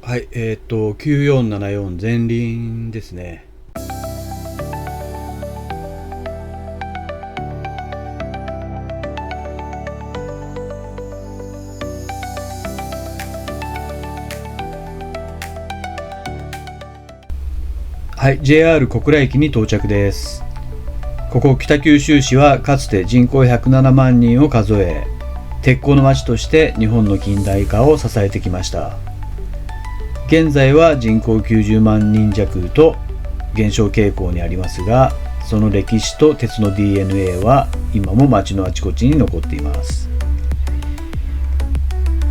はい、9474前輪ですね。はい、JR 小倉駅に到着です。ここ北九州市はかつて人口107万人を数え、鉄鋼の町として日本の近代化を支えてきました。現在は人口90万人弱と減少傾向にありますが、その歴史と鉄の DNA は今も町のあちこちに残っています。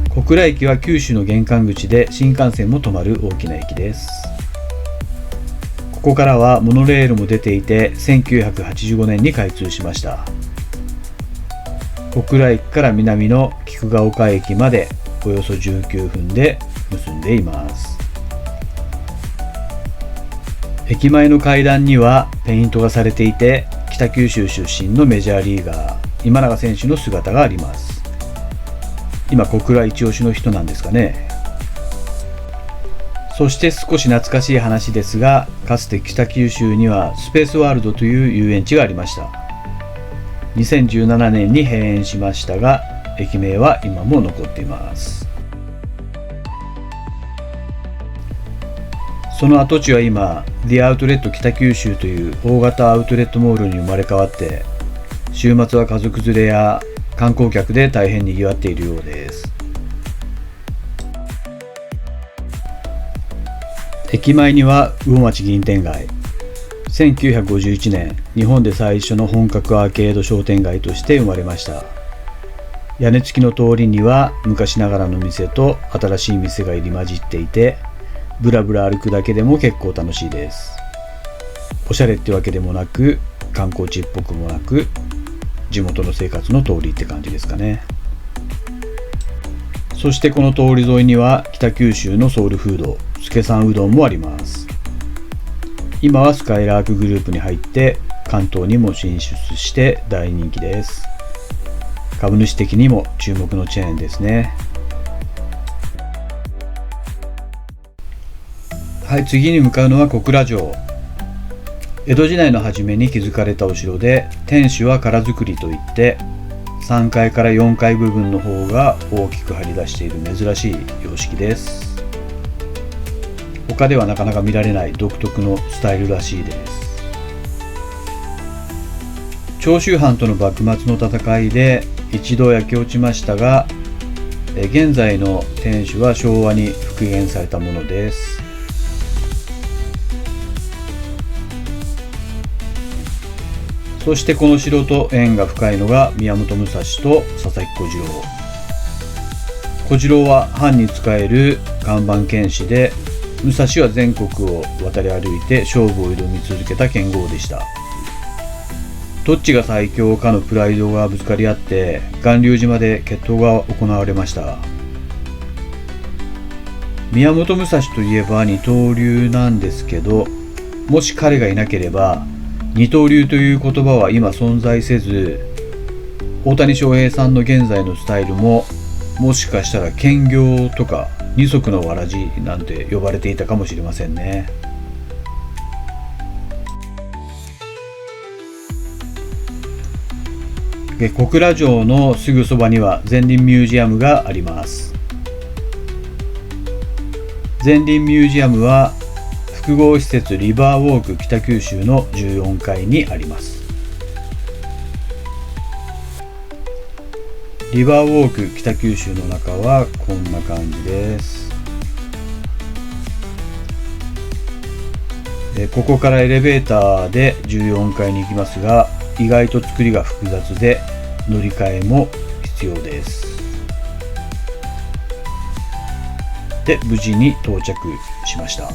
小倉駅は九州の玄関口で新幹線も止まる大きな駅です。ここからはモノレールも出ていて1985年に開通しました。小倉駅から南の菊ヶ丘駅までおよそ19分で結んでいます。駅前の階段にはペイントがされていて、北九州出身のメジャーリーガー今永選手の姿があります。今小倉一押しの人なんですかね。そして少し懐かしい話ですが、かつて北九州にはスペースワールドという遊園地がありました。2017年に閉園しましたが、駅名は今も残っています。その跡地は今、The Outlet 北九州という大型アウトレットモールに生まれ変わって、週末は家族連れや観光客で大変賑わっているようです。駅前には魚町銀天街。1951年、日本で最初の本格アーケード商店街として生まれました。屋根付きの通りには昔ながらの店と新しい店が入り混じっていて、ブラブラ歩くだけでも結構楽しいです。おしゃれってわけでもなく、観光地っぽくもなく、地元の生活の通りって感じですかね。そしてこの通り沿いには北九州のソウルフード、助さんうどんもあります。今はスカイラークグループに入って関東にも進出して大人気です。株主的にも注目のチェーンですね。はい、次に向かうのは小倉城。江戸時代の初めに築かれたお城で、天守は唐造りといって3階から4階部分の方が大きく張り出している珍しい様式です。他ではなかなか見られない独特のスタイルらしいです。長州藩との幕末の戦いで一度焼け落ちましたが、現在の天守は昭和に復元されたものです。そしてこの城と縁が深いのが宮本武蔵と佐々木小次郎。小次郎は藩に仕える看板剣士で、武蔵は全国を渡り歩いて勝負を挑み続けた剣豪でした。どっちが最強かのプライドがぶつかり合って、巌流島で決闘が行われました。宮本武蔵といえば二刀流なんですけど、もし彼がいなければ二刀流という言葉は今存在せず、大谷翔平さんの現在のスタイルももしかしたら兼業とか二足のわらじなんて呼ばれていたかもしれませんね。小倉城のすぐそばにはゼンリンミュージアムがあります。ゼンリンミュージアムは複合施設リバーウォーク北九州の14階にあります。リバーウォーク北九州の中はこんな感じです。ここからエレベーターで14階に行きますが、意外と作りが複雑で乗り換えも必要です。で、無事に到着しました。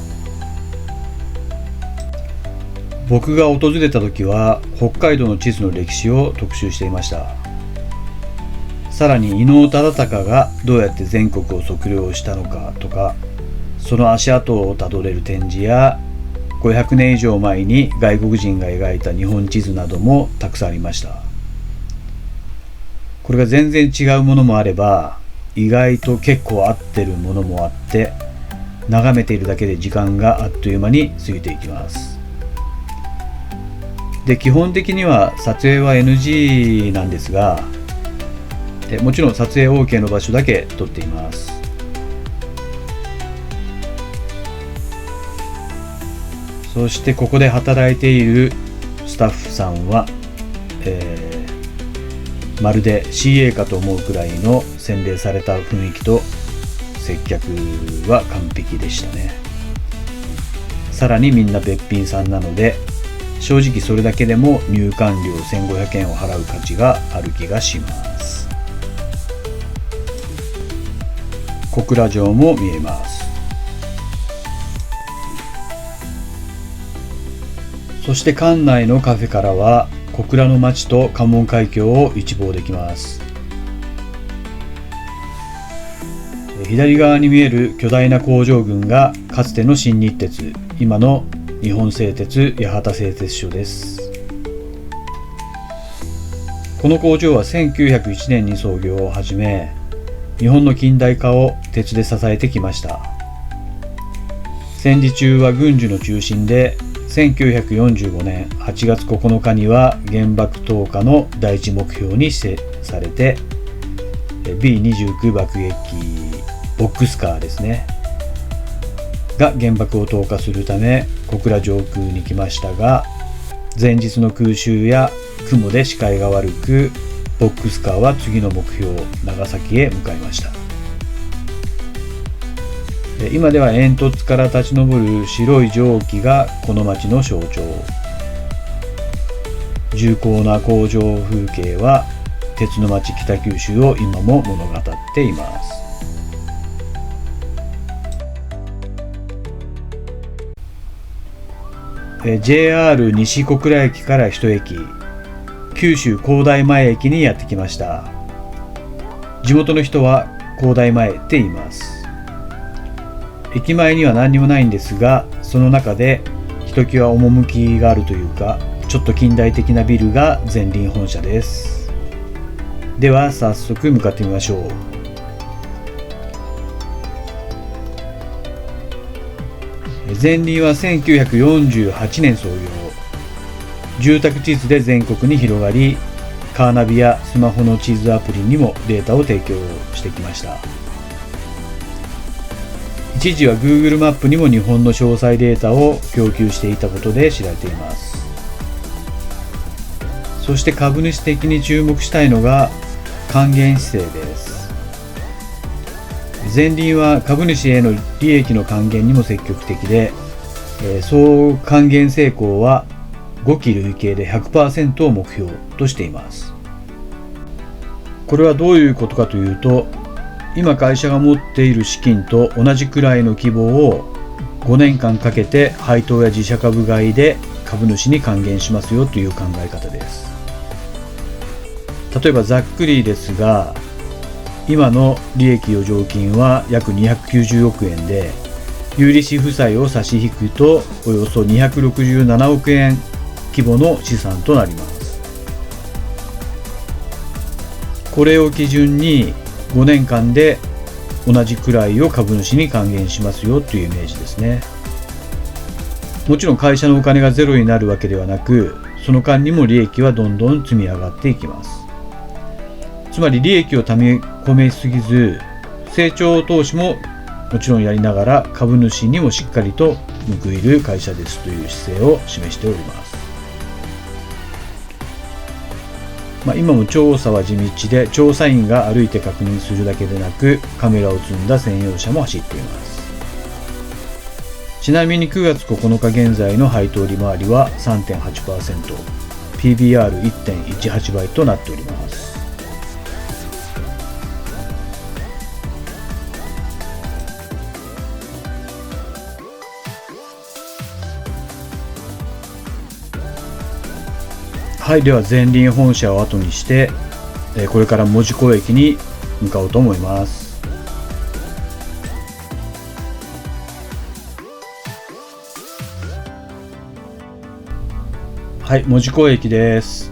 僕が訪れた時は北海道の地図の歴史を特集していました。さらに伊能忠敬がどうやって全国を測量したのかとか、その足跡をたどれる展示や500年以上前に外国人が描いた日本地図などもたくさんありました。これが全然違うものもあれば、意外と結構合ってるものもあって、眺めているだけで時間があっという間に過ぎていきます。で、基本的には撮影は NG なんですが、もちろん撮影 OK の場所だけ撮っています。そしてここで働いているスタッフさんは、まるで CA かと思うくらいの洗練された雰囲気と接客は完璧でしたね。さらにみんなべっぴんさんなので、正直それだけでも入館料1500円を払う価値がある気がします。小倉城も見えます。そして館内のカフェからは小倉の町と関門海峡を一望できます。左側に見える巨大な工場群がかつての新日鉄、今の日本製鉄八幡製鉄所です。この工場は1901年に創業を始め、日本の近代化を鉄で支えてきました。戦時中は軍需の中心で、1945年8月9日には原爆投下の第一目標にされて B29 爆撃機ボックスカーですねが原爆を投下するため小倉上空に来ましたが、前日の空襲や雲で視界が悪く、ボックスカーは次の目標長崎へ向かいました。今では煙突から立ち上る白い蒸気がこの町の象徴。重厚な工場風景は鉄の町北九州を今も物語っています。JR 西小倉駅から一駅、九州工大前駅にやってきました。地元の人は工大前って言います。駅前には何にもないんですが、その中でひときわ趣があるというか、ちょっと近代的なビルが前輪本社です。では早速向かってみましょう。前輪は1948年創業。住宅地図で全国に広がり、カーナビやスマホの地図アプリにもデータを提供してきました。一時は Google マップにも日本の詳細データを供給していたことで知られています。そして株主的に注目したいのが還元姿勢です。前輪は株主への利益の還元にも積極的で、総還元成功は5期累計で 100% を目標としています。これはどういうことかというと、今会社が持っている資金と同じくらいの規模を5年間かけて配当や自社株買いで株主に還元しますよという考え方です。例えばざっくりですが、今の利益余剰金は約290億円で、有利子負債を差し引くとおよそ267億円規模の資産となります。これを基準に5年間で同じくらいを株主に還元しますよというイメージですね。もちろん会社のお金がゼロになるわけではなく、その間にも利益はどんどん積み上がっていきます。つまり利益をため込めすぎず、成長投資ももちろんやりながら株主にもしっかりと報いる会社ですという姿勢を示しております。今も調査は地道で、調査員が歩いて確認するだけでなく、カメラを積んだ専用車も走っています。ちなみに9月9日現在の配当利回りは 3.8%、PBR1.18 倍となっております。はい、では前輪本社を後にして、これから門司港駅に向かおうと思います。はい、門司港駅です。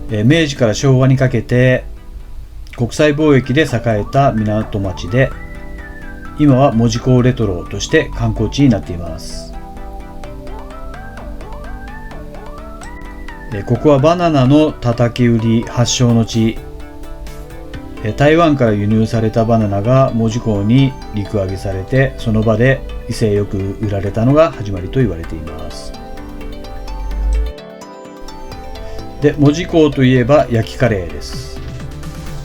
明治から昭和にかけて国際貿易で栄えた港町で、今は門司港レトロとして観光地になっています。ここはバナナの叩き売り発祥の地。台湾から輸入されたバナナが門司港に陸揚げされて、その場で威勢よく売られたのが始まりと言われています。で、門司港といえば焼きカレーです。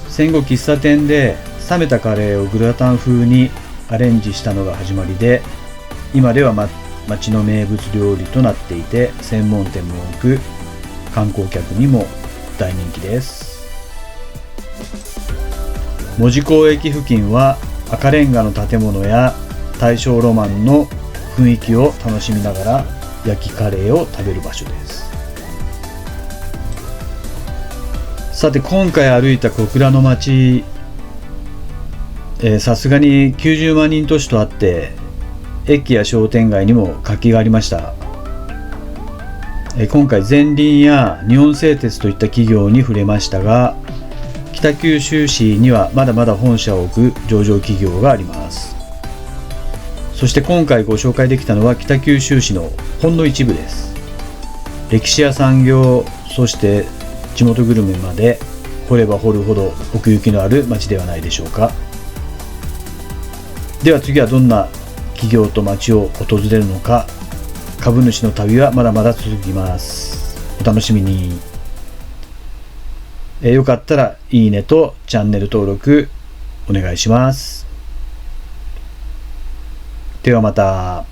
戦後喫茶店で冷めたカレーをグラタン風にアレンジしたのが始まりで、今では町の名物料理となっていて、専門店も多く観光客にも大人気です。門司港駅付近は赤レンガの建物や大正ロマンの雰囲気を楽しみながら焼きカレーを食べる場所です。さて、今回歩いた小倉の町、さすがに90万人都市とあって、駅や商店街にも活気がありました。今回ゼンリンや日本製鉄といった企業に触れましたが、北九州市にはまだまだ本社を置く上場企業があります。そして今回ご紹介できたのは北九州市のほんの一部です。歴史や産業、そして地元グルメまで掘れば掘るほど奥行きのある街ではないでしょうか。では次はどんな企業と街を訪れるのか。株主の旅はまだまだ続きます。お楽しみに。よかったらいいねとチャンネル登録お願いします。ではまた。